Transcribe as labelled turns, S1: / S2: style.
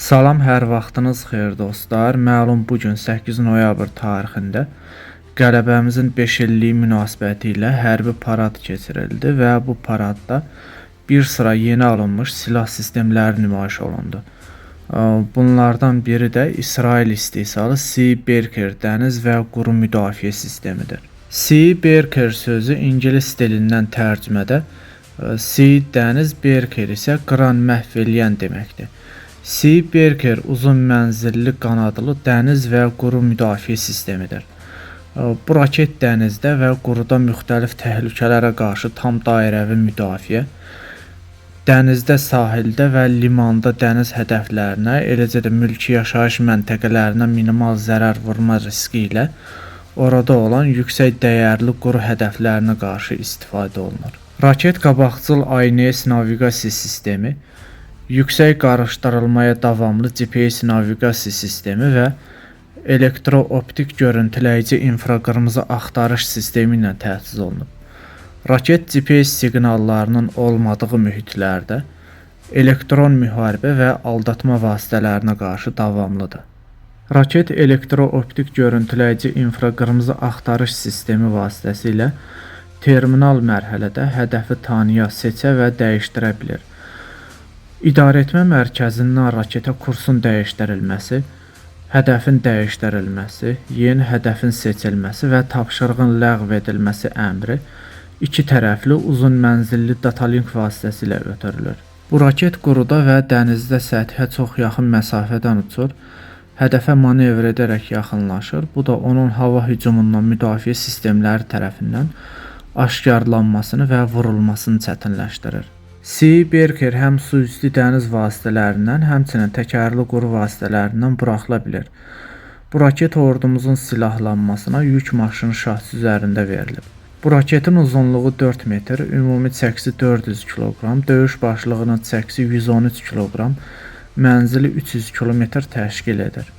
S1: Salam, hər vaxtınız xeyir dostlar. Məlum bu gün 8 noyabr tarixində qələbəmizin 5 illiyi münasibəti ilə hərbi parad keçirildi və bu paradda bir sıra yeni alınmış silah sistemləri nümayiş olundu. Bunlardan biri də İsrail istehsalı Sea-Berker dəniz və quru müdafiə sistemidir. Sea-Berker sözü ingilis dilindən tərcümədə Sea dəniz, Berker isə qıran, məhv eləyən deməkdir. Sea-Berker uzun mənzilli qanadlı dəniz və quru müdafiə sistemidir. Bu raket dənizdə və quruda müxtəlif təhlükələrə qarşı tam dairəvi müdafiə, dənizdə, sahildə və limanda dəniz hədəflərinə, eləcə də mülki yaşayış məntəqələrinə minimal zərər vurma riski ilə orada olan yüksək dəyərli quru hədəflərinə qarşı istifadə olunur. Raket qabaqcıl ANS naviqasiya sistemi, yüksək qarışdırılmaya davamlı GPS naviqasiya sistemi və elektro-optik görüntüləyici infraqırmızı axtarış sistemi ilə təchiz olunub. Raket GPS siqnallarının olmadığı mühitlərdə elektron müharibə və aldatma vasitələrinə qarşı davamlıdır. Raket elektro-optik görüntüləyici infraqırmızı axtarış sistemi vasitəsilə terminal mərhələdə hədəfi tanıya, seçə və dəyişdirə bilir. İdarəetmə mərkəzindən raketə kursun dəyişdirilməsi, hədəfin dəyişdirilməsi, yeni hədəfin seçilməsi və tapşırığın ləğv edilməsi əmri iki tərəfli uzun mənzilli datalink vasitəsilə ötürülür. Bu raket quruda və dənizdə səthə çox yaxın məsafədən uçur, hədəfə manevr edərək yaxınlaşır. Bu da onun hava hücumundan müdafiə sistemləri tərəfindən aşkarlanmasını və vurulmasını çətinləşdirir. Sea-Berker həm su üstü dəniz vasitələrindən, həmçinin təkərli quru vasitələrindən buraxıla bilir. Bu raket ordumuzun silahlanmasına yük maşını şahsi üzərində verilib. Bu raketin uzunluğu 4 metr, ümumi çəkisi 400 kiloqram, döyüş başlığının çəkisi 113 kiloqram, mənzili 300 kilometr təşkil edir.